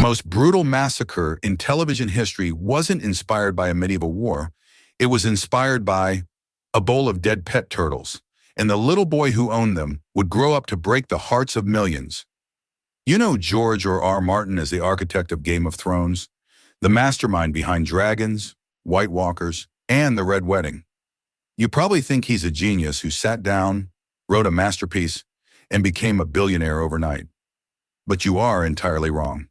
most brutal massacre in television history wasn't inspired by a medieval war. It was inspired by a bowl of dead pet turtles, and the little boy who owned them would grow up to break the hearts of millions. You know George R.R. Martin is the architect of Game of Thrones, the mastermind behind dragons, White Walkers, and the Red Wedding. You probably think he's a genius who sat down, wrote a masterpiece, and became a billionaire overnight. But you are entirely wrong.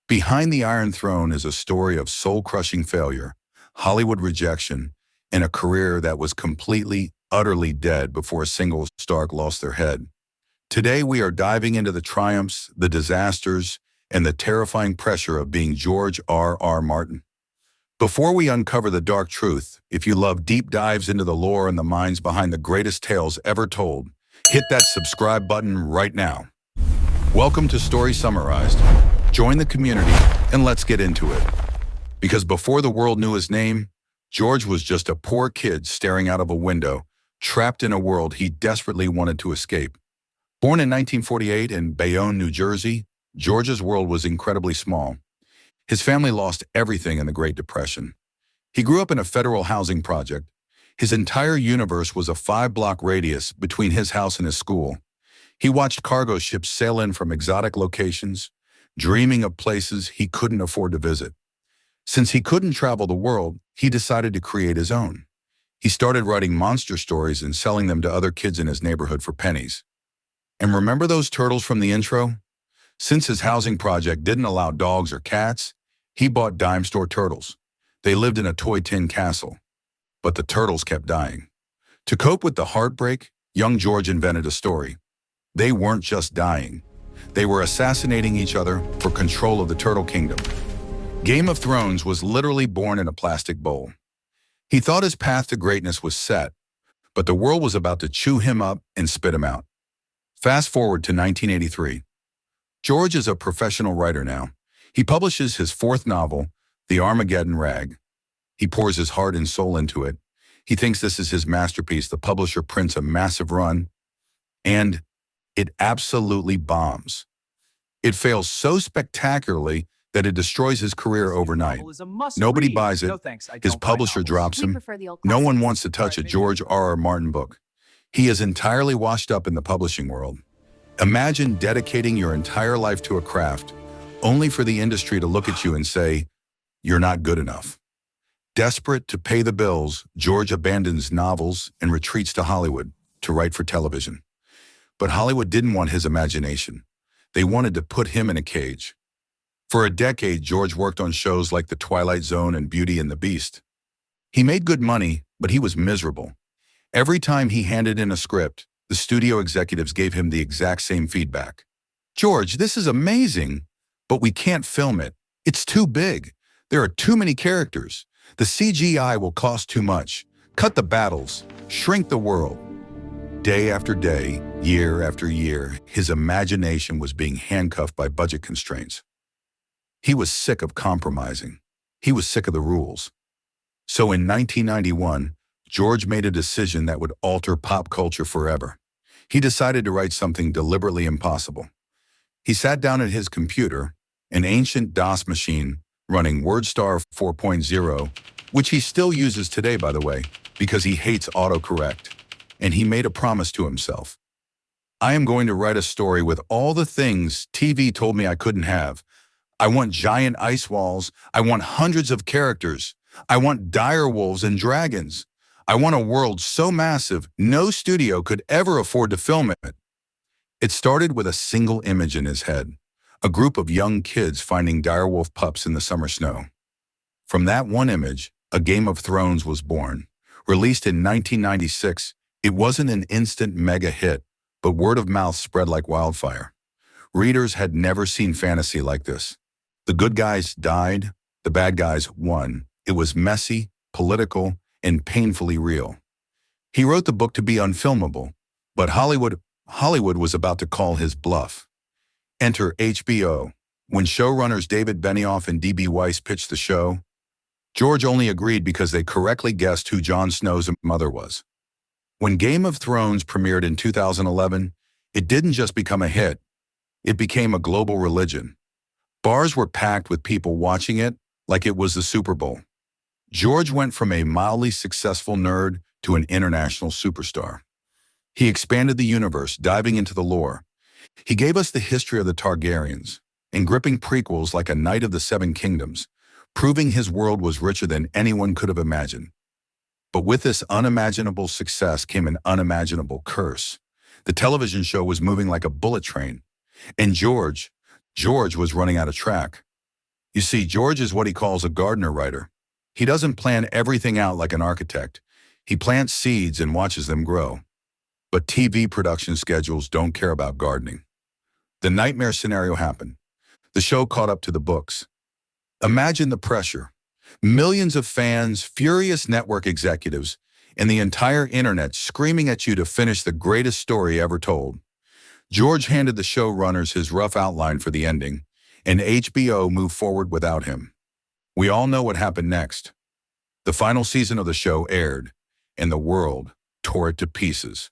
Behind the Iron Throne is a story of soul-crushing failure, Hollywood rejection, and a career that was completely, utterly dead before a single Stark lost their head. Today we are diving into the triumphs, the disasters, and the terrifying pressure of being George R.R. Martin. Before we uncover the dark truth, if you love deep dives into the lore and the minds behind the greatest tales ever told, hit that subscribe button right now. Welcome to Story Summarized. Join the community and let's get into it. Because before the world knew his name, George was just a poor kid staring out of a window, trapped in a world he desperately wanted to escape. Born in 1948 in Bayonne, New Jersey, George's world was incredibly small. His family lost everything in the Great Depression. He grew up in a federal housing project. His entire universe was a 5-block radius between his house and his school. He watched cargo ships sail in from exotic locations, dreaming of places he couldn't afford to visit. Since he couldn't travel the world, he decided to create his own. He started writing monster stories and selling them to other kids in his neighborhood for pennies. And remember those turtles from the intro? Since his housing project didn't allow dogs or cats, he bought dime store turtles. They lived in a toy tin castle. But the turtles kept dying. To cope with the heartbreak, young George invented a story. They weren't just dying. They were assassinating each other for control of the Turtle Kingdom. Game of Thrones was literally born in a plastic bowl. He thought his path to greatness was set, but the world was about to chew him up and spit him out. Fast forward to 1983. George is a professional writer now. He publishes his 4th novel, The Armageddon Rag. He pours his heart and soul into it. He thinks this is his masterpiece. The publisher prints a massive run, and it absolutely bombs. It fails so spectacularly that it destroys his career overnight. Nobody buys it. His publisher drops him. No one wants to touch a George R.R. Martin book. He is entirely washed up in the publishing world. Imagine dedicating your entire life to a craft, only for the industry to look at you and say, "You're not good enough." Desperate to pay the bills, George abandons novels and retreats to Hollywood to write for television. But Hollywood didn't want his imagination. They wanted to put him in a cage. For a decade, George worked on shows like The Twilight Zone and Beauty and the Beast. He made good money, but he was miserable. Every time he handed in a script, the studio executives gave him the exact same feedback. "George, this is amazing, but we can't film it. It's too big. There are too many characters. The CGI will cost too much. Cut the battles. Shrink the world." Day after day, year after year, his imagination was being handcuffed by budget constraints. He was sick of compromising. He was sick of the rules. So in 1991, George made a decision that would alter pop culture forever. He decided to write something deliberately impossible. He sat down at his computer, an ancient DOS machine running WordStar 4.0, which he still uses today, by the way, because he hates autocorrect. And he made a promise to himself. "I am going to write a story with all the things TV told me I couldn't have. I want giant ice walls. I want hundreds of characters. I want dire wolves and dragons. I want a world so massive no studio could ever afford to film it." It started with a single image in his head, a group of young kids finding direwolf pups in the summer snow. From that one image, A Game of Thrones was born. Released in 1996, it wasn't an instant mega hit, but word of mouth spread like wildfire. Readers had never seen fantasy like this. The good guys died, the bad guys won. It was messy, political, and painfully real. He wrote the book to be unfilmable, but Hollywood was about to call his bluff. Enter HBO. When showrunners David Benioff and D.B. Weiss pitched the show, George only agreed because they correctly guessed who Jon Snow's mother was. When Game of Thrones premiered in 2011, it didn't just become a hit, it became a global religion. Bars were packed with people watching it like it was the Super Bowl. George went from a mildly successful nerd to an international superstar. He expanded the universe, diving into the lore. He gave us the history of the Targaryens, and gripping prequels like A Knight of the Seven Kingdoms, proving his world was richer than anyone could have imagined. But with this unimaginable success came an unimaginable curse. The television show was moving like a bullet train, and George was running out of track. You see, George is what he calls a gardener writer. He doesn't plan everything out like an architect. He plants seeds and watches them grow. But TV production schedules don't care about gardening. The nightmare scenario happened. The show caught up to the books. Imagine the pressure. Millions of fans, furious network executives, and the entire internet screaming at you to finish the greatest story ever told. George handed the showrunners his rough outline for the ending, and HBO moved forward without him. We all know what happened next. The final season of the show aired, and the world tore it to pieces.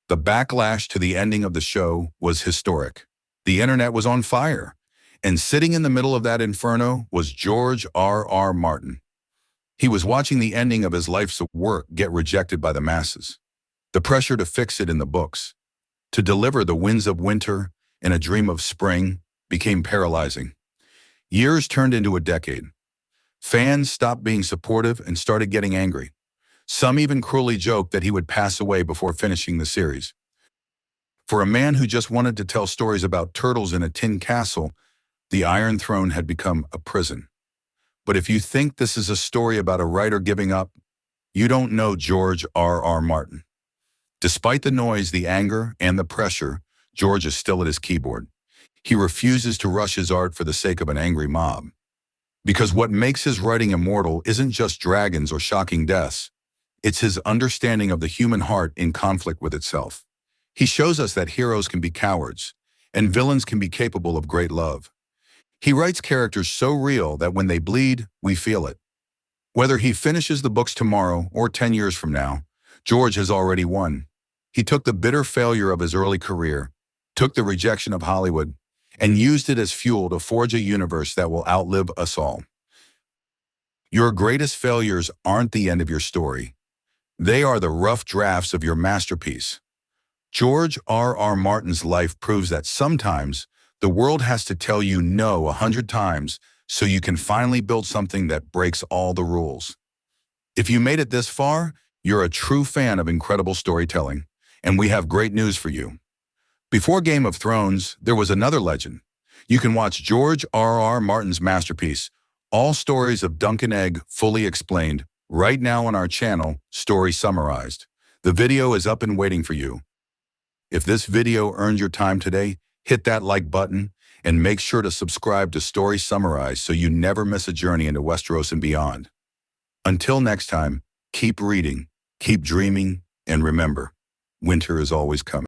The backlash to the ending of the show was historic. The internet was on fire, and sitting in the middle of that inferno was George R.R. Martin. He was watching the ending of his life's work get rejected by the masses. The pressure to fix it in the books, to deliver the winds of winter and a dream of spring, became paralyzing. Years turned into a decade. Fans stopped being supportive and started getting angry. Some even cruelly joked that he would pass away before finishing the series. For a man who just wanted to tell stories about turtles in a tin castle, the Iron Throne had become a prison. But if you think this is a story about a writer giving up, you don't know George R.R. Martin. Despite the noise, the anger, and the pressure, George is still at his keyboard. He refuses to rush his art for the sake of an angry mob. Because what makes his writing immortal isn't just dragons or shocking deaths. It's his understanding of the human heart in conflict with itself. He shows us that heroes can be cowards, and villains can be capable of great love. He writes characters so real that when they bleed, we feel it. Whether he finishes the books tomorrow or 10 years from now, George has already won. He took the bitter failure of his early career, took the rejection of Hollywood, and used it as fuel to forge a universe that will outlive us all. Your greatest failures aren't the end of your story. They are the rough drafts of your masterpiece. George R.R. Martin's life proves that sometimes the world has to tell you no 100 times so you can finally build something that breaks all the rules. If you made it this far, you're a true fan of incredible storytelling, and we have great news for you. Before Game of Thrones, there was another legend. You can watch George R.R. Martin's masterpiece, All Stories of Dunk and Egg Fully Explained, right now on our channel, Story Summarized. The video is up and waiting for you. If this video earned your time today, hit that like button and make sure to subscribe to Story Summarized so you never miss a journey into Westeros and beyond. Until next time, keep reading, keep dreaming, and remember, winter is always coming.